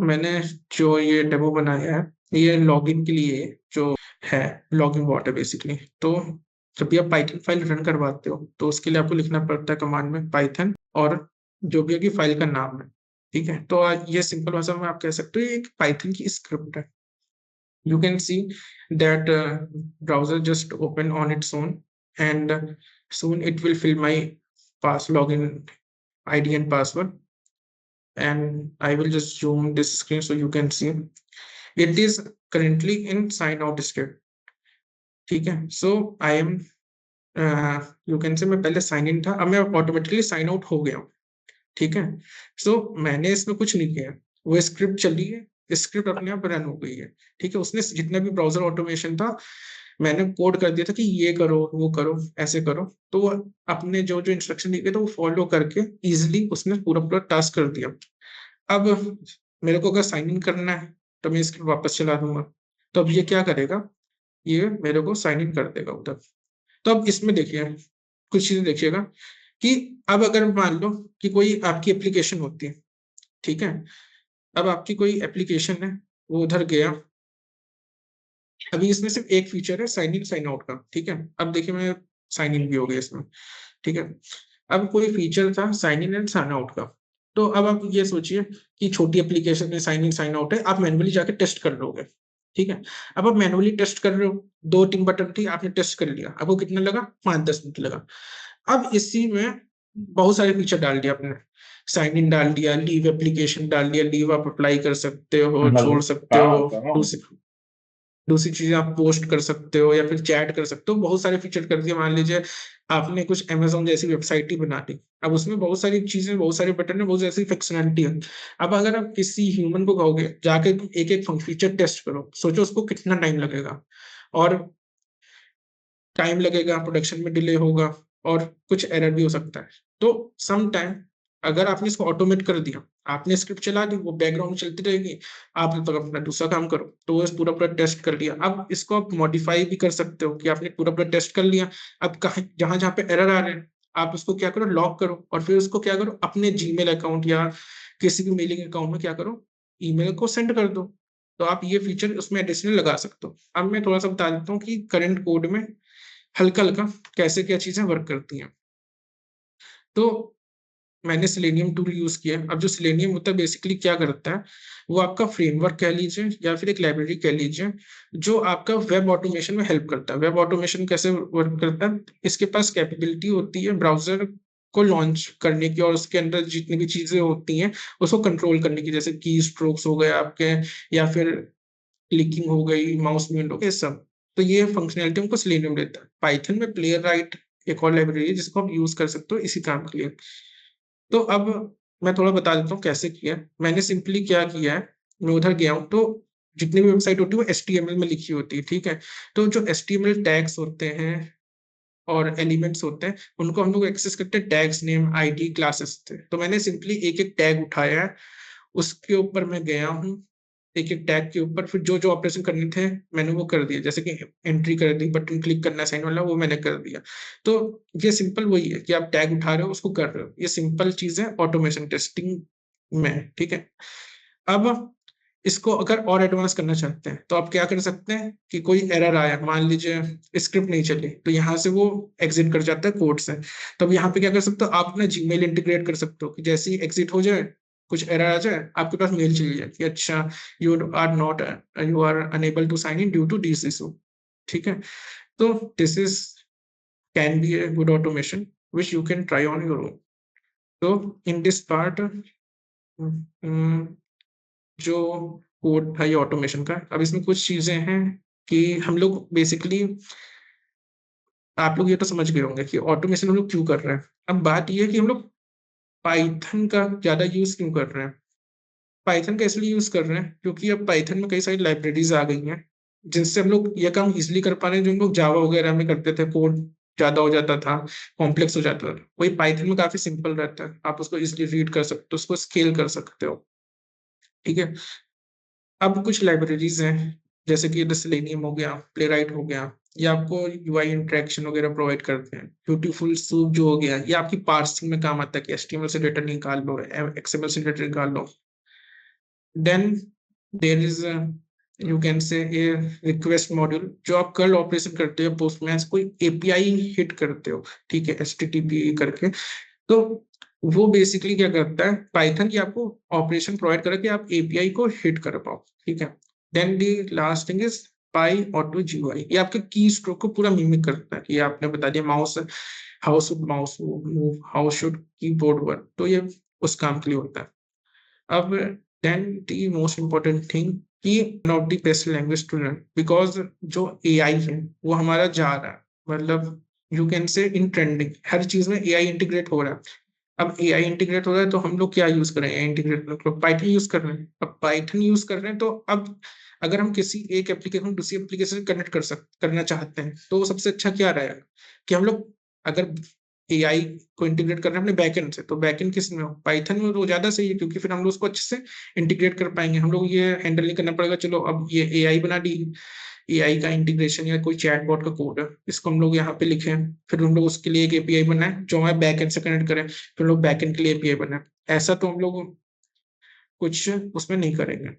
मैंने जो ये डेमो बनाया है, ये लॉगिन के लिए जो है, लॉगिन बॉट है बेसिकली। तो जब भी आप पाइथन फाइल रन करवाते हो, तो उसके लिए आपको लिखना पड़ता है कमांड में पाइथन और जो भी आपकी फाइल का नाम है, ठीक है। तो ये सिंपल भाषा में आप कह सकते हो, ये एक पाइथन की स्क्रिप्ट है। You can see that browser just open on its own, and soon it will fill my pass login ID and password. And I will just zoom this screen so you can see it is currently in sign out state, ठीक है। So I am, you can say मैं पहले sign in था, अब मैं automatically sign out हो गया हूँ, ठीक है। मैंने इसमें कुछ नहीं किया, वो स्क्रिप्ट चली है, स्क्रिप्ट अपने आप रन हो गई है, ठीक है। उसने जितना भी ब्राउजर ऑटोमेशन था, मैंने कोड कर दिया था कि ये करो, वो करो, ऐसे करो, तो वो अपने जो जो इंस्ट्रक्शन दिए थे वो फॉलो करके इजिली उसने पूरा पूरा टास्क कर दिया। अब मेरे को अगर साइन इन करना है तो मैं स्क्रिप्ट वापस चला दूंगा, तो अब ये क्या करेगा, ये मेरे को साइन इन कर देगा उधर। तो अब इसमें देखिए कुछ चीजें देखिएगा कि अब अगर मान लो कि कोई आपकी एप्लीकेशन होती है, ठीक है। अब आपकी कोई एप्लीकेशन है, वो उधर गया, अभी इसमें सिर्फ एक फीचर है साइन इन साइन आउट का, ठीक है। अब देखिए मैं साइन इन भी हो गया इसमें, ठीक है। अब कोई फीचर था sign in and sign out का, तो अब आप ये सोचिए कि छोटी एप्लीकेशन में साइन इन साइन आउट है, आप मैनुअली जाके टेस्ट कर लोगे, ठीक है। अब आप मैनुअली टेस्ट कर रहे हो, 2-3 बटन थी, आपने टेस्ट कर लिया, आपको कितना लगा, 5-10 मिनट लगा। अब इसी में बहुत सारे फीचर डाल दिया आपने, साइन इन डाल दिया, लीव एप्लीकेशन डाल दिया, लीव आप अप्लाई कर सकते हो, छोड़ सकते हो, दूसरी दूसरी चीजें आप पोस्ट कर सकते हो या फिर चैट कर सकते हो, बहुत सारे फीचर कर दिए। मान लीजिए आपने कुछ अमेजोन जैसी वेबसाइट ही बना दी, अब उसमें बहुत सारी चीजें, बहुत सारे बटन है, बहुत ऐसी फंक्शनैलिटी है। अब अगर आप किसी ह्यूमन को कहोगे जाके एक एक फीचर टेस्ट करो, सोचो उसको कितना टाइम लगेगा, और टाइम लगेगा, प्रोडक्शन में डिले होगा, और कुछ एरर भी हो सकता है। तो सम टाइम अगर आपने इसको ऑटोमेट कर दिया, आपने स्क्रिप्ट चला दी, वो बैकग्राउंड में चलती रहेगी, आप तब अपना दूसरा काम करो, तो वो पूरा पूरा टेस्ट कर लिया। अब इसको आप मॉडिफाई भी कर सकते हो कि आपने पूरा पूरा टेस्ट कर लिया, अब कहीं जहां जहां पे एरर आ रहे हैं, आप उसको क्या करो, लॉक करो, और फिर उसको क्या करो, अपने जीमेल अकाउंट या किसी भी मेलिंग अकाउंट में क्या करो, ईमेल को सेंड कर दो। तो आप ये फीचर उसमें एडिशनल लगा सकते हो। अब मैं थोड़ा सा बता देता हूँ कि करंट कोड में हल्का हल्का कैसे क्या चीजें वर्क करती हैं। तो मैंने सेलेनियम टूल यूज किया। अब जो सेलेनियम होता है बेसिकली क्या करता है, वो आपका फ्रेमवर्क कह लीजिए या फिर एक लाइब्रेरी कह लीजिए, जो आपका वेब ऑटोमेशन में हेल्प करता है। वेब ऑटोमेशन कैसे वर्क करता है, इसके पास कैपेबिलिटी होती है ब्राउजर को लॉन्च करने की, और उसके अंदर जितनी भी चीजें होती हैं उसको कंट्रोल करने की, जैसे की स्ट्रोक्स हो गए आपके, या फिर क्लिकिंग हो गई, माउस मूवमेंट हो गया, सब। तो ये फंक्शनैलिटी हमको सेलेनियम देता है। पाइथन में प्ले राइट एक और लाइब्रेरी है जिसको आप यूज कर सकते हो इसी काम के लिए। तो अब मैं थोड़ा बता देता हूँ कैसे किया। मैंने सिंपली क्या किया है, मैं उधर गया हूँ, तो जितनी भी वेबसाइट होती है वो HTML में लिखी होती है, ठीक है। तो जो HTML टैग्स होते हैं और एलिमेंट्स होते हैं, उनको हम लोग एक्सेस करते हैं टैग्स, नेम, आईडी, क्लासेस से। तो मैंने सिंपली एक एक टैग उठाया है, उसके ऊपर मैं गया हूँ, एक एक टैग के ऊपर फिर जो जो ऑपरेशन करने थे मैंने वो कर दिया, जैसे कि एंट्री कर दी, बटन क्लिक करना साइन वाला, वो मैंने कर दिया। तो ये सिंपल वही है कि आप टैग उठा रहे हो, उसको कर रहे हो। ये सिंपल चीज है ऑटोमेशन टेस्टिंग में, ठीक है। अब इसको अगर और एडवांस करना चाहते हैं तो आप क्या कर सकते हैं कि कोई एरर आया, मान लीजिए स्क्रिप्ट नहीं चली, तो यहाँ से वो एग्जिट कर जाता है कोड से। तब यहाँ पे क्या कर सकते हो, आप अपना जीमेल इंटीग्रेट कर सकते हो कि जैसे ही एग्जिट हो जाए, कुछ एरर आ जाए, आपके पास मेल चली जाए कि अच्छा, you are enable to sign in due to this issue, ठीक है। तो this is can be a good automation which you can try on your own. So in this part, जो कोड था ये ऑटोमेशन का, अब इसमें कुछ चीजें हैं कि हम लोग बेसिकली, आप लोग ये तो समझ गए होंगे कि ऑटोमेशन हम लोग क्यों कर रहे हैं। अब बात ये है कि हम लोग पाइथन का ज्यादा यूज क्यों कर रहे हैं। पाइथन का इसलिए यूज कर रहे हैं क्योंकि अब पाइथन में कई सारी लाइब्रेरीज आ गई हैं, जिनसे हम लोग ये काम इजिली कर पा रहे हैं। जो हम लोग जावा वगैरह में करते थे, कोड ज्यादा हो जाता था, कॉम्प्लेक्स हो जाता था, वही पाइथन में काफी सिंपल रहता है, आप उसको इजिली रीड कर सकते हो, उसको स्केल कर सकते हो, ठीक है। अब कुछ लाइब्रेरीज हैं, जैसे कि सेलेनियम हो गया, प्लेराइट हो गया, ये आपको यूआई इंटरेक्शन वगैरह प्रोवाइड करते हैं। ब्यूटीफुल सूप जो हो गया, ये आपकी पार्सिंग में काम आता है कि HTML से डेटा निकाल लो, XML से डेटा निकाल लो। Then there is you can say a request module, जो आप कर्ल ऑपरेशन करते हो पोस्टमैन से कोई एपीआई हिट करते हो, ठीक है, एचटीटीपी करके। तो वो बेसिकली क्या करता है, पाइथन की आपको ऑपरेशन प्रोवाइड करे कि आप एपीआई को हिट कर पाओ, ठीक है। Then the last thing is PyAutoGUI, ये आपके की स्ट्रोक को पूरा मिमिक करता है। ये आपने बता दिया mouse, how should mouse move, how should keyboard work, तो ये उस काम के लिए होता है। अब then the most important thing कि not the best language to learn, because जो एआई है वो हमारा जा रहा है, मतलब यू कैन से इन ट्रेंडिंग, हर चीज में एआई इंटीग्रेट हो रहा है। अब एआई इंटीग्रेट हो रहा है तो हम लोग क्या यूज कर रहे हैं, इंटीग्रेट मतलब पाइथन यूज कर रहे हैं। अब पाइथन यूज कर रहे हैं तो अब अगर हम किसी एक एप्लीकेशन को दूसरी एप्लीकेशन से कनेक्ट करना चाहते हैं तो सबसे अच्छा क्या रहेगा कि हम लोग अगर एआई को इंटीग्रेट कर रहे हैं अपने बैकएंड से, तो बैकएंड किस में हो, पाइथन में, तो ज्यादा सही है, क्योंकि फिर हम लोग उसको अच्छे से इंटीग्रेट कर पाएंगे। हम लोग ये हैंडल नहीं करना पड़ेगा, चलो अब ये एआई बना दी, एआई का इंटीग्रेशन या कोई चैटबॉट का कोड है, इसको हम लोग यहाँ पे लिखे, फिर हम लोग उसके लिए एक एपीआई बनाए जो हमारे बैकएंड से कनेक्ट करें, फिर लोग बैकएंड के लिए एपीआई बनाए। ऐसा तो हम लोग कुछ उसमें नहीं करेंगे।